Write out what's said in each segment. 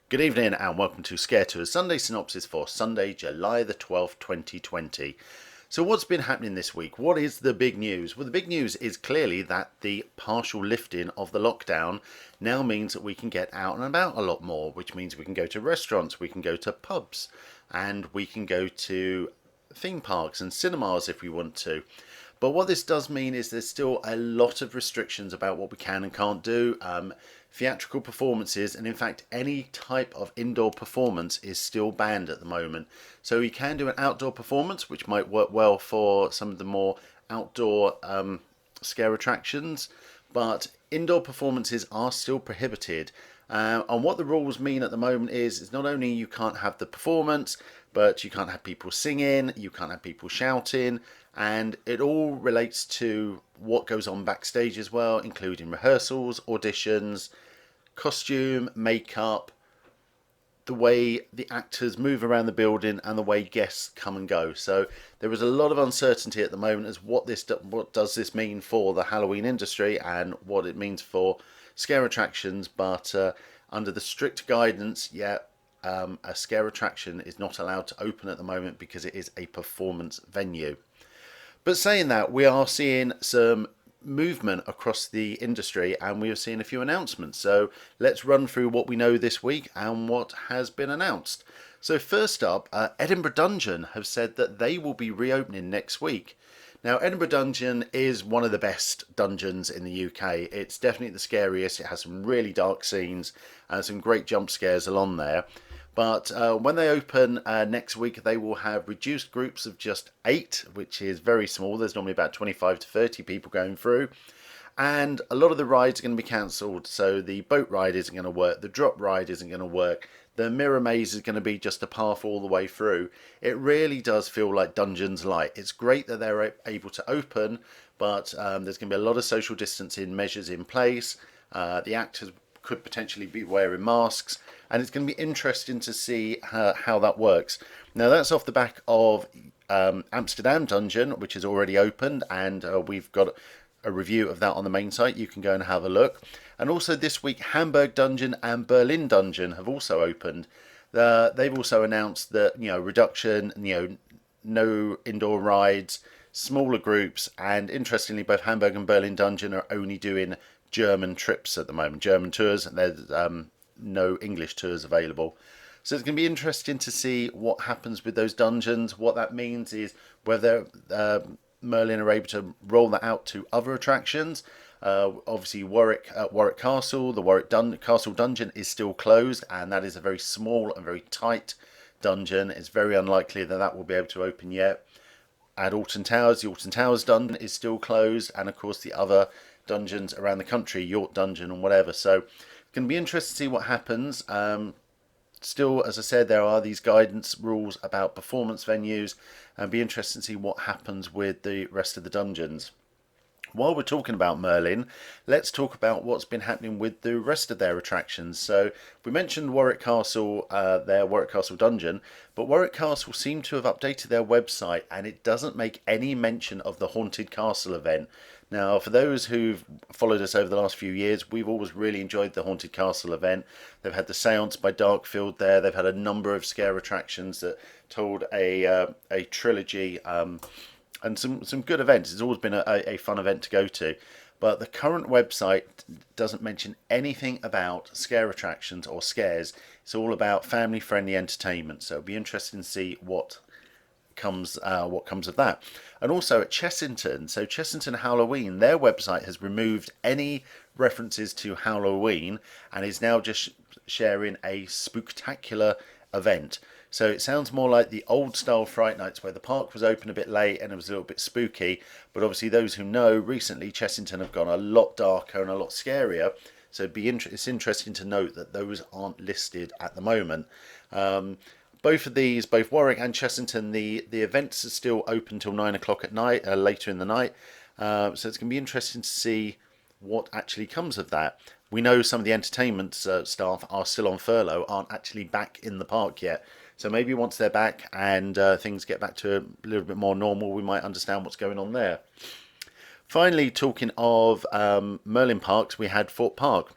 Good evening and welcome to Scare Tours Sunday Synopsis for Sunday, July the 12th, 2020. So what's been happening this week? What is the big news? Well, the big news is clearly that the partial lifting of the lockdown now means that we can get out and about a lot more, which means we can go to restaurants, we can go to pubs, and we can go to theme parks and cinemas if we want to. But what this does mean is there's still a lot of restrictions about what we can and can't do. Theatrical performances, and in fact any type of indoor performance, is still banned at the moment. So you can do an outdoor performance, which might work well for some of the more outdoor scare attractions, but indoor performances are still prohibited. And what the rules mean at the moment is not only you can't have the performance, but you can't have people singing, you can't have people shouting, and it all relates to what goes on backstage as well, including rehearsals, auditions, costume, makeup, the way the actors move around the building, and the way guests come and go. So there is a lot of uncertainty at the moment as what does this mean for the Halloween industry and what it means for scare attractions. But under the strict guidance, a scare attraction is not allowed to open at the moment because it is a performance venue. But saying that, we are seeing some movement across the industry and we have seen a few announcements. So let's run through what we know this week and what has been announced. So first up, Edinburgh Dungeon have said that they will be reopening next week. Now, Edinburgh Dungeon is one of the best dungeons in the UK. It's definitely the scariest. It has some really dark scenes and some great jump scares along there. But when they open next week, they will have reduced groups of just 8, which is very small. There's normally about 25 to 30 people going through. And a lot of the rides are going to be cancelled. So the boat ride isn't going to work. The drop ride isn't going to work. The mirror maze is going to be just a path all the way through. It really does feel like Dungeons Light. It's great that they're able to open, but there's going to be a lot of social distancing measures in place. The actors could potentially be wearing masks, and it's going to be interesting to see how that works. Now, that's off the back of Amsterdam Dungeon, which is already opened, and we've got a review of that on the main site. You can go and have a look. And also this week, Hamburg Dungeon and Berlin Dungeon have also opened. They've also announced that, reduction, no indoor rides, smaller groups, and interestingly, both Hamburg and Berlin Dungeon are only doing German trips at the moment, German tours. There's no English tours available. So it's going to be interesting to see what happens with those dungeons. What that means is whether Merlin are able to roll that out to other attractions. Obviously, Warwick Castle, the Warwick Castle Dungeon is still closed, and that is a very small and very tight dungeon. It's very unlikely that that will be able to open yet. At Alton Towers, the Alton Towers dungeon is still closed, and of course the other dungeons around the country, York Dungeon and whatever. So it's going to be interesting to see what happens. Still, as I said, there are these guidance rules about performance venues, and it'll be interesting to see what happens with the rest of the dungeons. While we're talking about Merlin, let's talk about what's been happening with the rest of their attractions. So we mentioned Warwick Castle, their Warwick Castle Dungeon, but Warwick Castle seem to have updated their website, and it doesn't make any mention of the Haunted Castle event. Now, for those who've followed us over the last few years, we've always really enjoyed the Haunted Castle event. They've had the Seance by Darkfield there. They've had a number of scare attractions that told a trilogy, and some good events. It's always been a fun event to go to. But the current website doesn't mention anything about scare attractions or scares. It's all about family-friendly entertainment. So it'll be interesting to see what comes of that. And also at Chessington, so Chessington Halloween, their website has removed any references to Halloween and is now just sharing a spooktacular event. So it sounds more like the old style Fright Nights where the park was open a bit late and it was a little bit spooky. But obviously those who know, recently Chessington have gone a lot darker and a lot scarier. So it's interesting to note that those aren't listed at the moment. Both of these, both Warwick and Chessington, the events are still open till 9 o'clock at night, later in the night. So it's going to be interesting to see what actually comes of that. We know some of the entertainment staff are still on furlough, aren't actually back in the park yet. So maybe once they're back and things get back to a little bit more normal, we might understand what's going on there. Finally, talking of Merlin Parks, we had Fort Park.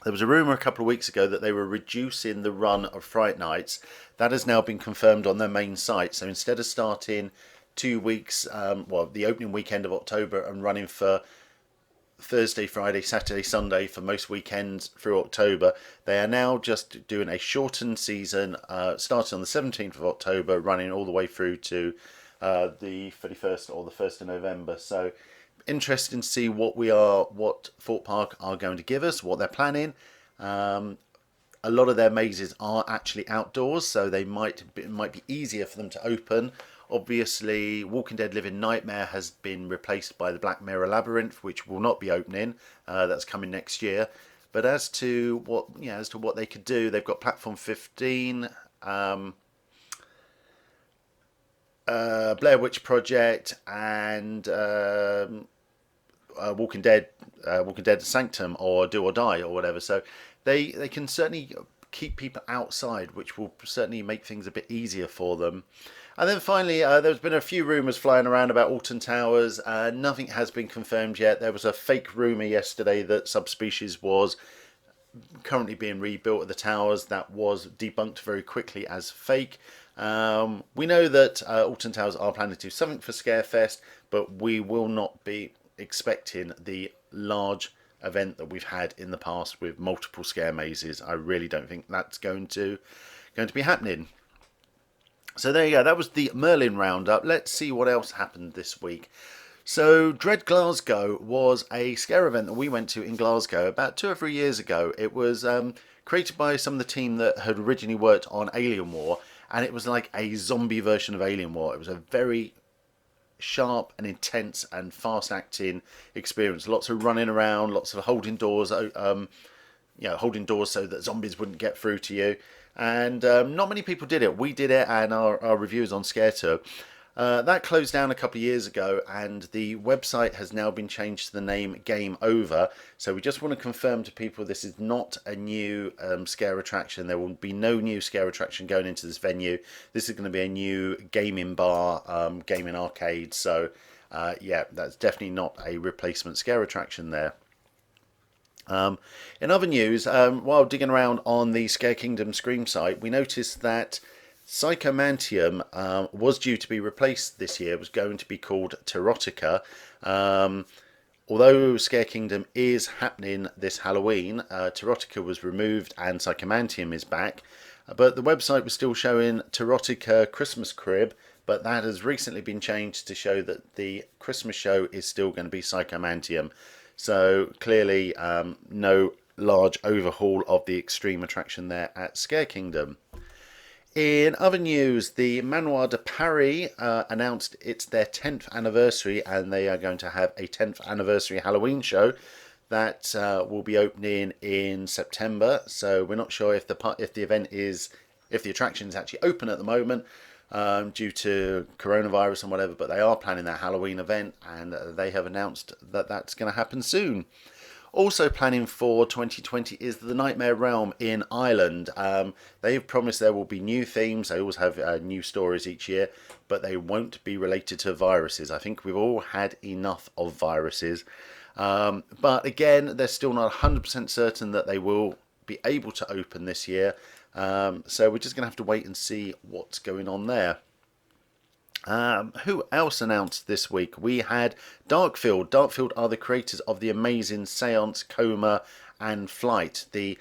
There was a rumour a couple of weeks ago that they were reducing the run of Fright Nights. That has now been confirmed on their main site. So instead of starting 2 weeks, the opening weekend of October and running for Thursday, Friday, Saturday, Sunday for most weekends through October, they are now just doing a shortened season, starting on the 17th of October, running all the way through to the 31st or the 1st of November. So interesting to see what Thorpe Park are going to give us, what they're planning. A lot of their mazes are actually outdoors, so it might be easier for them to open. Obviously, Walking Dead Living Nightmare has been replaced by the Black Mirror Labyrinth, which will not be opening. That's coming next year. But as to what they could do, they've got Platform 15, Blair Witch Project, and Walking Dead Sanctum, or Do or Die, or whatever. So they can certainly keep people outside, which will certainly make things a bit easier for them. And then finally, there's been a few rumours flying around about Alton Towers. Nothing has been confirmed yet. There was a fake rumour yesterday that Subspecies was currently being rebuilt at the towers. That was debunked very quickly as fake. We know that Alton Towers are planning to do something for Scarefest, but we will not be expecting the large event that we've had in the past with multiple scare mazes. I really don't think that's going to be happening. So there you go. That was the Merlin roundup. Let's see what else happened this week. So Dread Glasgow was a scare event that we went to in Glasgow about 2 or 3 years ago. It was created by some of the team that had originally worked on Alien War, and it was like a zombie version of Alien War. It was a very sharp and intense and fast acting experience. Lots of running around, lots of holding doors, holding doors so that zombies wouldn't get through to you. And not many people did it. We did it, and our reviewers on ScareTour. That closed down a couple of years ago, and the website has now been changed to the name Game Over. So we just want to confirm to people this is not a new scare attraction. There will be no new scare attraction going into this venue. This is going to be a new gaming bar, gaming arcade. So that's definitely not a replacement scare attraction there. In other news, while digging around on the Scare Kingdom Scream site, we noticed that Psychomantium was due to be replaced this year. It was going to be called Terotica. Although Scare Kingdom is happening this Halloween, Terotica was removed and Psychomantium is back. But the website was still showing Terotica Christmas Crib, but that has recently been changed to show that the Christmas show is still going to be Psychomantium. So clearly no large overhaul of the extreme attraction there at Scare Kingdom. In other news, the Manoir de Paris announced it's their 10th anniversary, and they are going to have a 10th anniversary Halloween show that will be opening in September. So we're not sure if the attraction is actually open at the moment due to coronavirus and whatever, but they are planning that Halloween event, and they have announced that that's going to happen soon. Also planning for 2020 is the Nightmare Realm in Ireland. They've promised there will be new themes. They always have new stories each year, but they won't be related to viruses. I think we've all had enough of viruses. But again, they're still not 100% certain that they will be able to open this year. So we're just going to have to wait and see what's going on there. Who else announced this week? We had Darkfield. Darkfield are the creators of the amazing Seance, Coma and Flight. The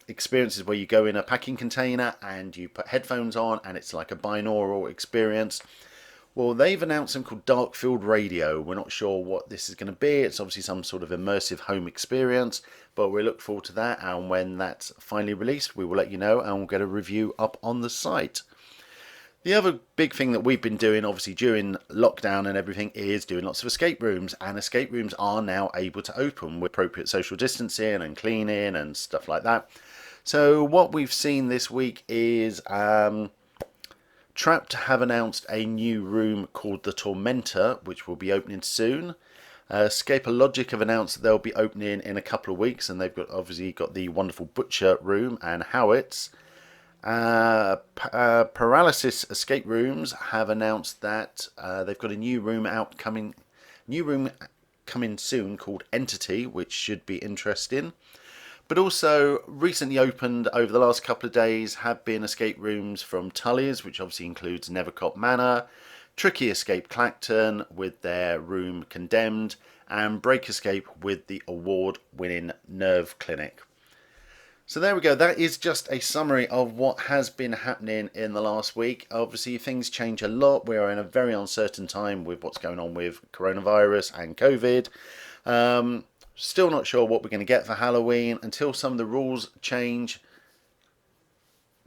experiences where you go in a packing container and you put headphones on and it's like a binaural experience. Well, they've announced something called Darkfield Radio. We're not sure what this is going to be. It's obviously some sort of immersive home experience, but we look forward to that. And when that's finally released, we will let you know and we'll get a review up on the site. The other big thing that we've been doing, obviously during lockdown and everything, is doing lots of escape rooms. And escape rooms are now able to open with appropriate social distancing and cleaning and stuff like that. So what we've seen this week is Trapped have announced a new room called the Tormentor, which will be opening soon. Scapologic have announced that they'll be opening in a couple of weeks, and they've obviously got the wonderful Butcher Room and Howitz. Paralysis Escape Rooms have announced that they've got a new room coming soon called Entity, which should be interesting. But also recently opened over the last couple of days have been escape rooms from Tully's, which obviously includes Nevercott Manor, Tricky Escape Clacton with their room Condemned, and Break Escape with the award-winning Nerve Clinic. So there we go. That is just a summary of what has been happening in the last week. Obviously, things change a lot. We are in a very uncertain time with what's going on with coronavirus and COVID. Still not sure what we're going to get for Halloween. Until some of the rules change,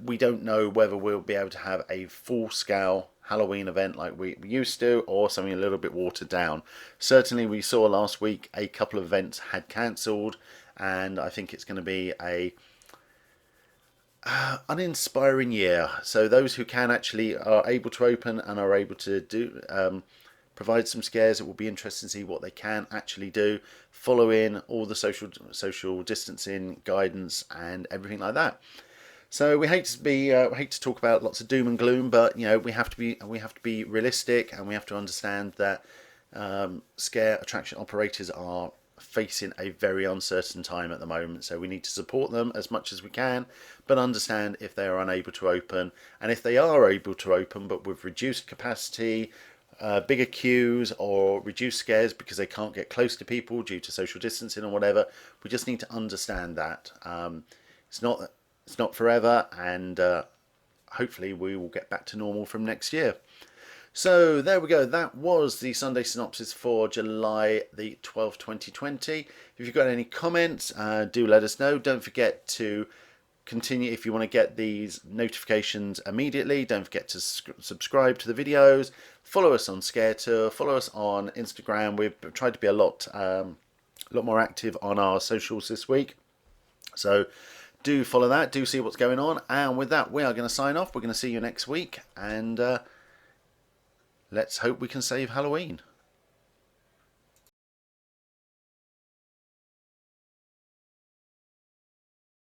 we don't know whether we'll be able to have a full-scale Halloween event like we used to, or something a little bit watered down. Certainly we saw last week a couple of events had cancelled, and I think it's going to be a uninspiring year. So those who can actually are able to open and are able to do provide some scares, it will be interesting to see what they can actually do, following all the social distancing guidance and everything like that. So we hate to talk about lots of doom and gloom, but you know we have to be realistic, and we have to understand that scare attraction operators are facing a very uncertain time at the moment. So we need to support them as much as we can, but understand if they are unable to open, and if they are able to open but with reduced capacity, bigger queues, or reduced scares because they can't get close to people due to social distancing or whatever. We just need to understand that it's not forever, and hopefully we will get back to normal from next year. So there we go. That was the Sunday synopsis for July the 12th, 2020. If you've got any comments, do let us know. Don't forget to continue if you want to get these notifications immediately. Don't forget to subscribe to the videos. Follow us on Scare Tour. Follow us on Instagram. We've tried to be a lot more active on our socials this week. So do follow that. Do see what's going on. And with that, we are going to sign off. We're going to see you next week. And let's hope we can save Halloween.